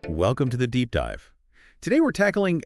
Welcome to the deep dive. Today we're tackling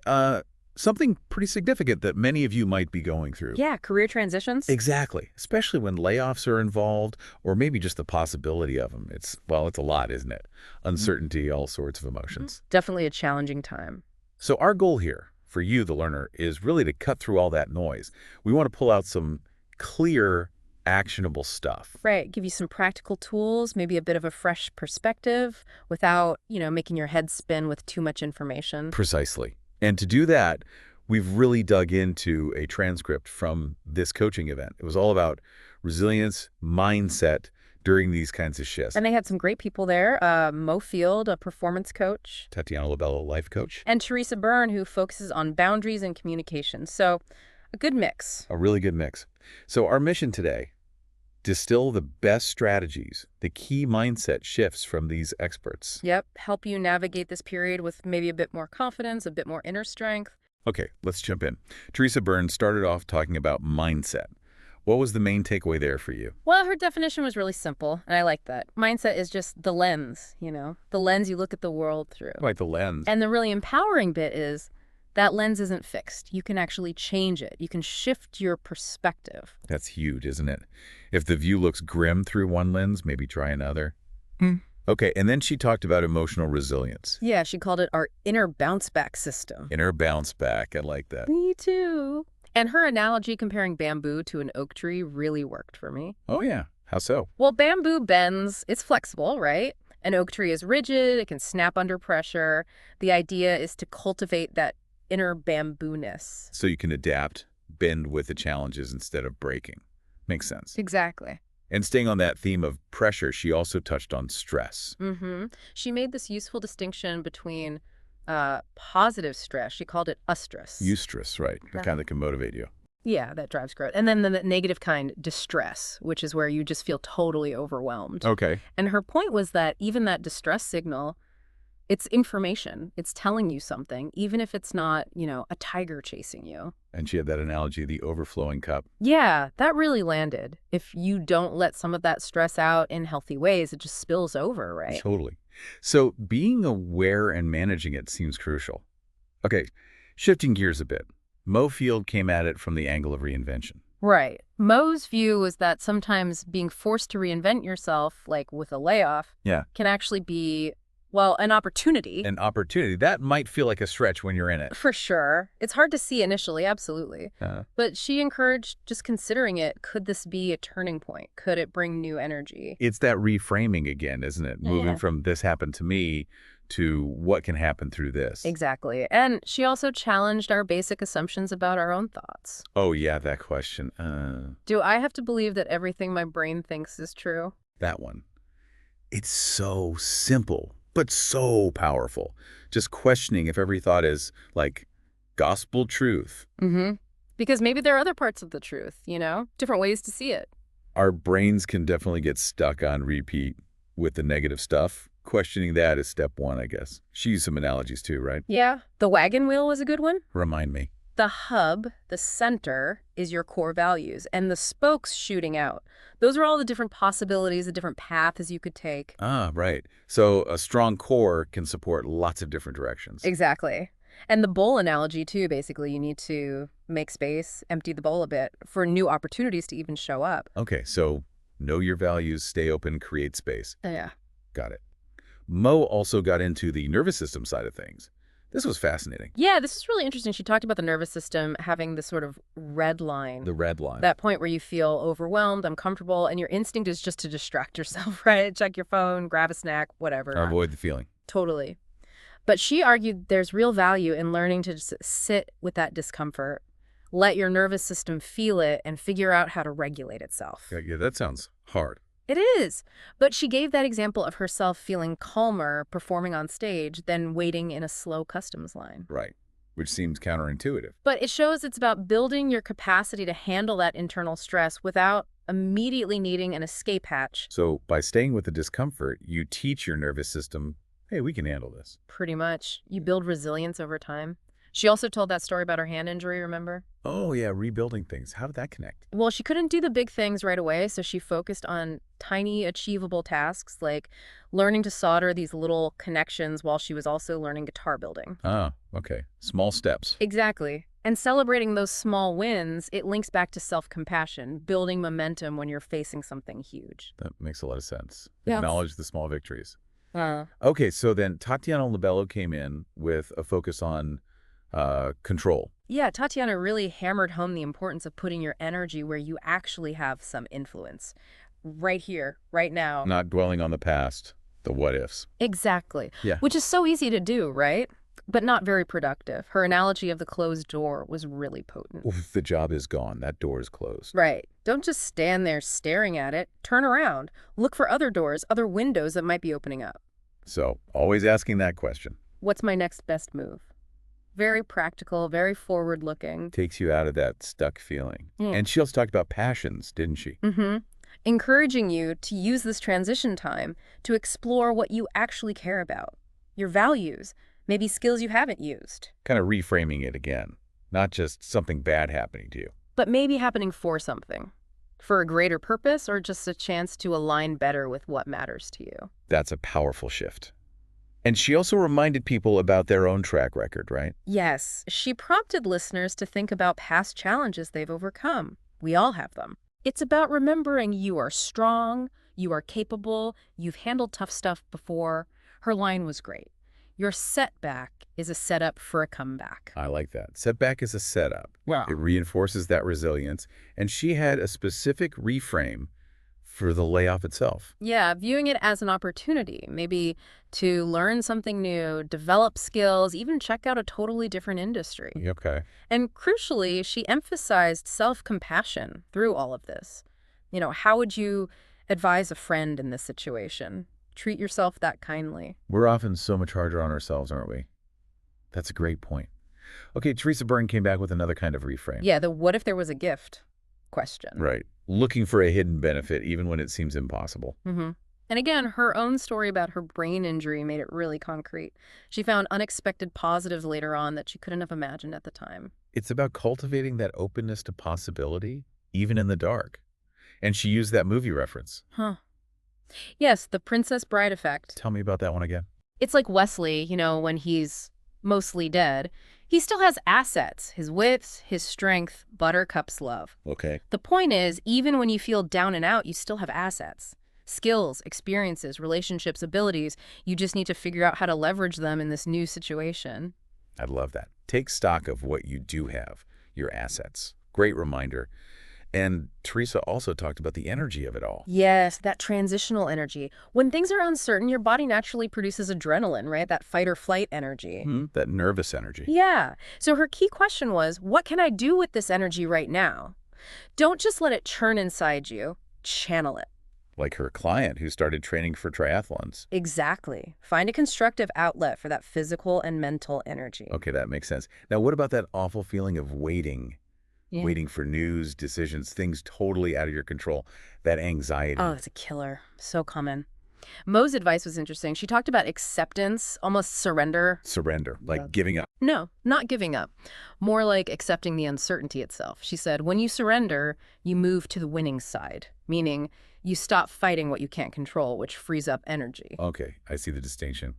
something pretty significant that many of you might be going through. Yeah, career transitions. Exactly, especially when layoffs are involved or maybe just the possibility of them. It's a lot, isn't it? Uncertainty, all sorts of emotions. Definitely a challenging time. So our goal here for you, the learner, is really to cut through all that noise. We want to pull out some clear, actionable stuff. Right, give you some practical tools, maybe a bit of a fresh perspective without, making your head spin with too much information. Precisely. And to do that, we've really dug into a transcript from this coaching event. It was all about resilience, mindset during these kinds of shifts. And they had some great people there. Mo Field, a performance coach. Tatiana Labello, life coach. And Theresa Byrne, who focuses on boundaries and communication. So a good mix. A really good mix. So our mission today, distill the best strategies, the key mindset shifts from these experts. Yep, help you navigate this period with maybe a bit more confidence, a bit more inner strength. Okay, let's jump in. Theresa Byrne started off talking about mindset. What was the main takeaway there for you? Well, her definition was really simple, and I like that. Mindset is just the lens, the lens you look at the world through. Like the lens. And the really empowering bit is that lens isn't fixed. You can actually change it. You can shift your perspective. That's huge, isn't it? If the view looks grim through one lens, maybe try another. Okay, and then she talked about emotional resilience. Yeah, she called it our inner bounce back system. Inner bounce back, I like that. Me too. And her analogy comparing bamboo to an oak tree really worked for me. Oh yeah, how so? Well, bamboo bends, it's flexible, right? An oak tree is rigid, it can snap under pressure. The idea is to cultivate that inner bamboo-ness. So you can adapt, bend with the challenges instead of breaking. Makes sense. Exactly. And staying on that theme of pressure, she also touched on stress. She made this useful distinction between positive stress. She called it eustress. Eustress, right. The kind that can motivate you. Yeah, that drives growth. And then the negative kind, distress, which is where you just feel totally overwhelmed. Okay. And her point was that even that distress signal, it's information. It's telling you something, even if it's not, a tiger chasing you. And she had that analogy, the overflowing cup. Yeah, that really landed. If you don't let some of that stress out in healthy ways, it just spills over, right? Totally. So being aware and managing it seems crucial. Okay, shifting gears a bit. Mo Field came at it from the angle of reinvention. Right. Mo's view was that sometimes being forced to reinvent yourself, like with a layoff, can actually be, an opportunity. An opportunity. That might feel like a stretch when you're in it. For sure. It's hard to see initially, absolutely. But she encouraged just considering it. Could this be a turning point? Could it bring new energy? It's that reframing again, isn't it? Moving from this happened to me to what can happen through this. Exactly. And she also challenged our basic assumptions about our own thoughts. Oh, yeah, that question. Do I have to believe that everything my brain thinks is true? That one. It's so simple, but so powerful. Just questioning if every thought is like gospel truth. Because maybe there are other parts of the truth, different ways to see it. Our brains can definitely get stuck on repeat with the negative stuff. Questioning that is step one, I guess. She used some analogies too, right? Yeah. The wagon wheel was a good one. Remind me. The hub, the center, is your core values, and the spokes shooting out. Those are all the different possibilities, the different paths you could take. Ah, right. So a strong core can support lots of different directions. Exactly. And the bowl analogy, too, basically, you need to make space, empty the bowl a bit for new opportunities to even show up. Okay, so know your values, stay open, create space. Yeah. Got it. Mo also got into the nervous system side of things. This was fascinating. Yeah, this is really interesting. She talked about the nervous system having this sort of red line. The red line. That point where you feel overwhelmed, uncomfortable, and your instinct is just to distract yourself, right? Check your phone, grab a snack, whatever. Or avoid the feeling. Totally. But she argued there's real value in learning to just sit with that discomfort, let your nervous system feel it, and figure out how to regulate itself. Yeah, that sounds hard. It is. But she gave that example of herself feeling calmer performing on stage than waiting in a slow customs line. Right, which seems counterintuitive. But it shows it's about building your capacity to handle that internal stress without immediately needing an escape hatch. So by staying with the discomfort, you teach your nervous system, hey, we can handle this. Pretty much. You build resilience over time. She also told that story about her hand injury, remember? Oh, yeah, rebuilding things. How did that connect? Well, she couldn't do the big things right away, so she focused on tiny, achievable tasks like learning to solder these little connections while she was also learning guitar building. Ah, okay. Small steps. Exactly. And celebrating those small wins, it links back to self-compassion, building momentum when you're facing something huge. That makes a lot of sense. Yeah. Acknowledge the small victories. Uh, Okay, so then Tatiana Labello came in with a focus on control. yeah, Tatiana really hammered home the importance of putting your energy where you actually have some influence. Right here, right now. Not dwelling on the past, the what ifs. Exactly. Yeah. Which is so easy to do, right? But not very productive. Her analogy of the closed door was really potent. Oof, the job is gone. That door is closed. Right. Don't just stand there staring at it. Turn around. Look for other doors, other windows that might be opening up. So always asking that question. What's my next best move? Very practical, very forward-looking. Takes you out of that stuck feeling. Mm. And she also talked about passions, didn't she? Mm-hmm. Encouraging you to use this transition time to explore what you actually care about. Your values, maybe skills you haven't used. Kind of reframing it again. Not just something bad happening to you. But maybe happening for something. For a greater purpose or just a chance to align better with what matters to you. That's a powerful shift. And she also reminded people about their own track record, right? Yes, she prompted listeners to think about past challenges they've overcome. We all have them. It's about remembering you are strong, you are capable, you've handled tough stuff before. Her line was great. Your setback is a setup for a comeback. I like that. Setback is a setup. Wow. It reinforces that resilience. And she had a specific reframe for the layoff itself. Yeah, viewing it as an opportunity, maybe to learn something new, develop skills, even check out a totally different industry. Okay. And crucially, she emphasized self-compassion through all of this. You know, how would you advise a friend in this situation? Treat yourself that kindly. We're often so much harder on ourselves, aren't we? That's a great point. Okay, Theresa Byrne came back with another kind of reframe. Yeah, the what if there was a gift question. Right. Looking for a hidden benefit even when it seems impossible. Mm-hmm. And again, her own story about her brain injury made it really concrete. She found unexpected positives later on that she couldn't have imagined at the time. It's about cultivating that openness to possibility, even in the dark. And she used that movie reference. Huh. Yes, the Princess Bride effect. Tell me about that one again. It's like Wesley, you know, when he's mostly dead. He still has assets, his wits, his strength, Buttercup's love. Okay. The point is, even when you feel down and out, you still have assets. Skills, experiences, relationships, abilities. You just need to figure out how to leverage them in this new situation. I love that. Take stock of what you do have, your assets. Great reminder. And Theresa also talked about the energy of it all. Yes, that transitional energy. When things are uncertain, your body naturally produces adrenaline, right? That fight or flight energy. That nervous energy. Yeah. So her key question was, what can I do with this energy right now? Don't just let it churn inside you. Channel it. Like her client who started training for triathlons. Exactly. Find a constructive outlet for that physical and mental energy. Okay, that makes sense. Now, what about that awful feeling of waiting? Yeah. Waiting for news, decisions, things totally out of your control. That anxiety. Oh, it's a killer. So common. Mo's advice was interesting. She talked about acceptance, almost surrender. Surrender, like giving up. No, not giving up. More like accepting the uncertainty itself. She said, when you surrender, you move to the winning side, meaning you stop fighting what you can't control, which frees up energy. Okay, I see the distinction.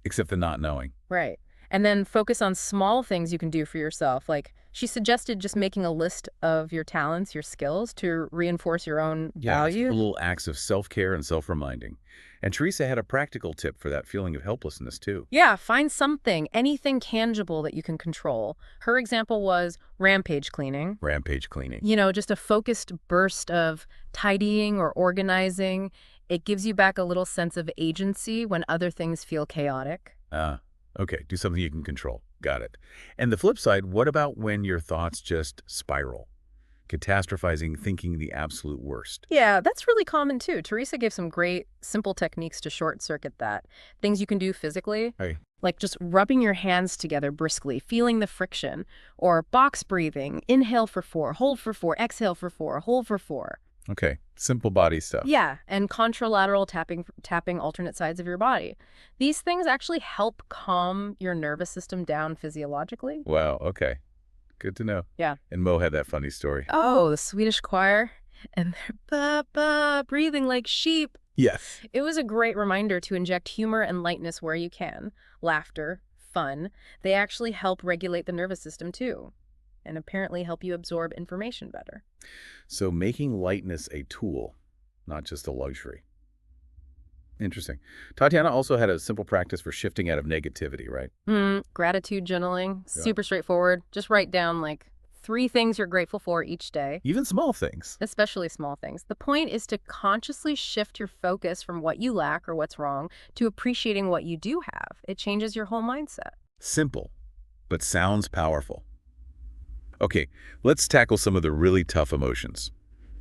Except the not knowing. Right. And then focus on small things you can do for yourself. Like she suggested just making a list of your talents, your skills to reinforce your own value. Little acts of self-care and self-reminding. And Theresa had a practical tip for that feeling of helplessness, too. Yeah, find something, anything tangible that you can control. Her example was rampage cleaning. Rampage cleaning. You know, just a focused burst of tidying or organizing. It gives you back a little sense of agency when other things feel chaotic. Okay, do something you can control. Got it. And the flip side, what about when your thoughts just spiral? Catastrophizing, thinking the absolute worst. Yeah, that's really common too. Theresa gave some great, simple techniques to short-circuit that. Things you can do physically, like just rubbing your hands together briskly, feeling the friction, or box breathing, inhale for 4, hold for 4, exhale for 4, hold for 4. Okay, Simple body stuff. Yeah, and contralateral tapping alternate sides of your body. These things actually help calm your nervous system down physiologically. Wow, okay. Good to know. Yeah. And Mo had that funny story. Oh, the Swedish choir, and they're ba-ba, breathing like sheep. Yes. It was a great reminder to inject humor and lightness where you can. Laughter, fun. They actually help regulate the nervous system too, and apparently help you absorb information better. So making lightness a tool, not just a luxury. Interesting. Tatiana also had a simple practice for shifting out of negativity, right? Gratitude journaling, Yeah. super straightforward. Just write down like 3 things you're grateful for each day, Even small things. especially small things. The point is to consciously shift your focus from what you lack or what's wrong to appreciating what you do have. It changes your whole mindset. Simple, but sounds powerful. Okay, let's tackle some of the really tough emotions.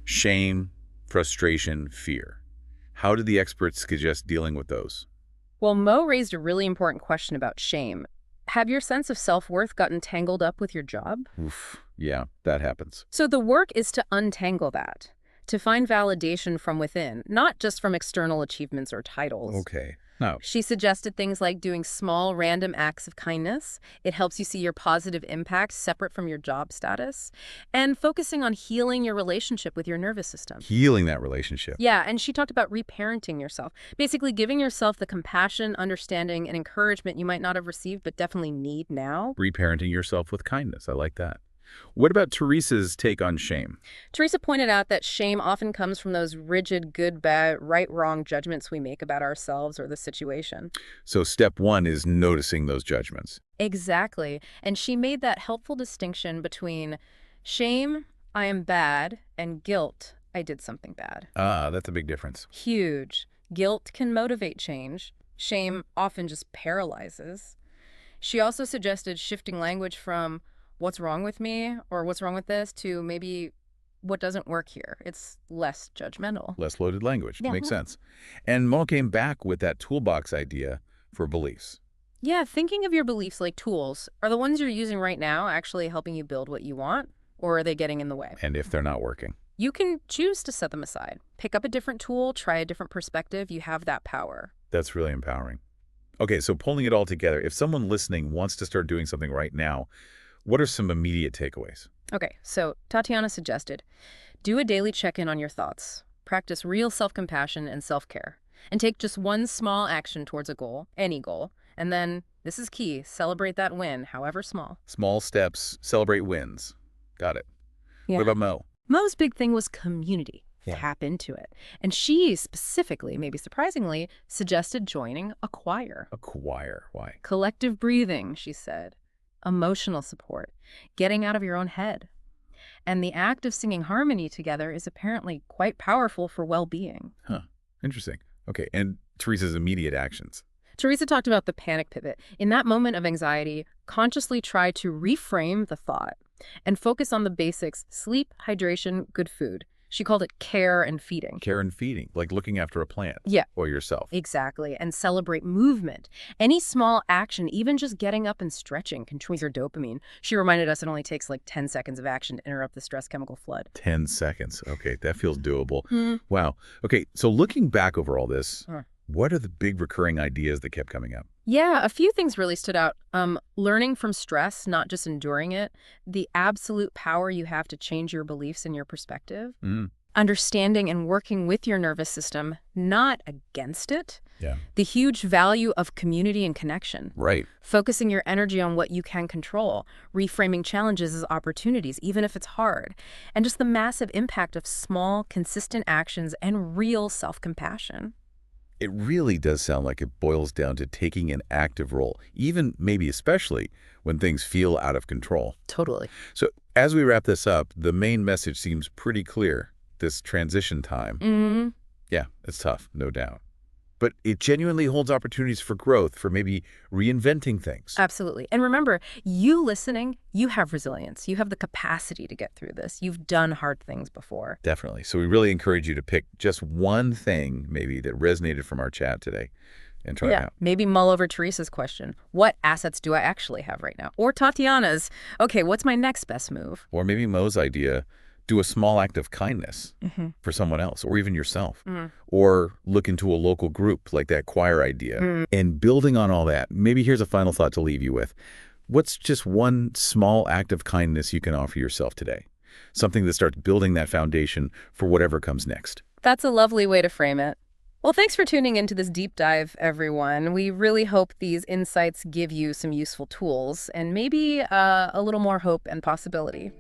Shame, frustration, fear. How did the experts suggest dealing with those? Well, Mo raised a really important question about shame. Have your sense of self-worth gotten tangled up with your job? Oof, yeah, that happens. So the work is to untangle that, to find validation from within, not just from external achievements or titles. Okay, now, She suggested things like doing small, random acts of kindness. It helps you see your positive impact separate from your job status. And focusing on healing your relationship with your nervous system. healing that relationship. Yeah, and she talked about reparenting yourself. Basically giving yourself the compassion, understanding, and encouragement you might not have received but definitely need now. Reparenting yourself with kindness. I like that. What about Teresa's take on shame? Theresa pointed out that shame often comes from those rigid good, bad, right, wrong judgments we make about ourselves or the situation. So step one is noticing those judgments. Exactly. And she made that helpful distinction between shame, I am bad, and guilt, I did something bad. Ah, that's a big difference. Huge. Guilt can motivate change. Shame often just paralyzes. She also suggested shifting language from what's wrong with me or what's wrong with this to maybe what doesn't work here. It's less judgmental. Less loaded language. Yeah. Makes sense. And Mo came back with that toolbox idea for beliefs. Yeah, thinking of your beliefs like tools. Are the ones you're using right now actually helping you build what you want, or are they getting in the way? And if they're not working. You can choose to set them aside. Pick up a different tool, try a different perspective. You have that power. That's really empowering. Okay, so pulling it all together, if someone listening wants to start doing something right now, what are some immediate takeaways? Okay, so Tatiana suggested, do a daily check-in on your thoughts. Practice real self-compassion and self-care. And take just one small action towards a goal, any goal. And then, this is key, celebrate that win, however small. Small steps, celebrate wins. Got it. Yeah. What about Mo? Mo's big thing was community. Yeah. Tap into it. And she specifically, maybe surprisingly, suggested joining a choir. A choir. Why? Collective breathing, she said. Emotional support. Getting out of your own head. And the act of singing harmony together is apparently quite powerful for well-being. Huh. Interesting. Okay, and Teresa's immediate actions. Theresa talked about the panic pivot. In that moment of anxiety, consciously try to reframe the thought and focus on the basics: sleep, hydration, good food. She called it care and feeding. Care and feeding, like looking after a plant. Yeah. Or yourself. Exactly. And celebrate movement. Any small action, even just getting up and stretching, can trigger dopamine. She reminded us it only takes like 10 seconds of action to interrupt the stress chemical flood. 10 seconds. Okay, that feels doable. Wow. Okay, so looking back over all this, what are the big recurring ideas that kept coming up? Yeah, a few things really stood out. Learning from stress, not just enduring it. The absolute power you have to change your beliefs and your perspective. Understanding and working with your nervous system, not against it. Yeah. The huge value of community and connection. Right. Focusing your energy on what you can control. Reframing challenges as opportunities, even if it's hard. And just the massive impact of small, consistent actions and real self-compassion. It really does sound like it boils down to taking an active role, even maybe especially when things feel out of control. Totally. So as we wrap this up, the main message seems pretty clear. This transition time. Yeah, it's tough, no doubt. But it genuinely holds opportunities for growth, for maybe reinventing things. Absolutely. And remember, you listening, you have resilience. You have the capacity to get through this. You've done hard things before. Definitely. So we really encourage you to pick just one thing maybe that resonated from our chat today and try it out. Maybe mull over Teresa's question. What assets do I actually have right now? Or Tatiana's, okay, what's my next best move? Or maybe Mo's idea, Do a small act of kindness Mm-hmm. for someone else, or even yourself. Or look into a local group, like that choir idea. And building on all that, maybe here's a final thought to leave you with. What's just one small act of kindness you can offer yourself today? Something that starts building that foundation for whatever comes next. That's a lovely way to frame it. Well, thanks for tuning into this deep dive, everyone. We really hope these insights give you some useful tools and maybe a little more hope and possibility.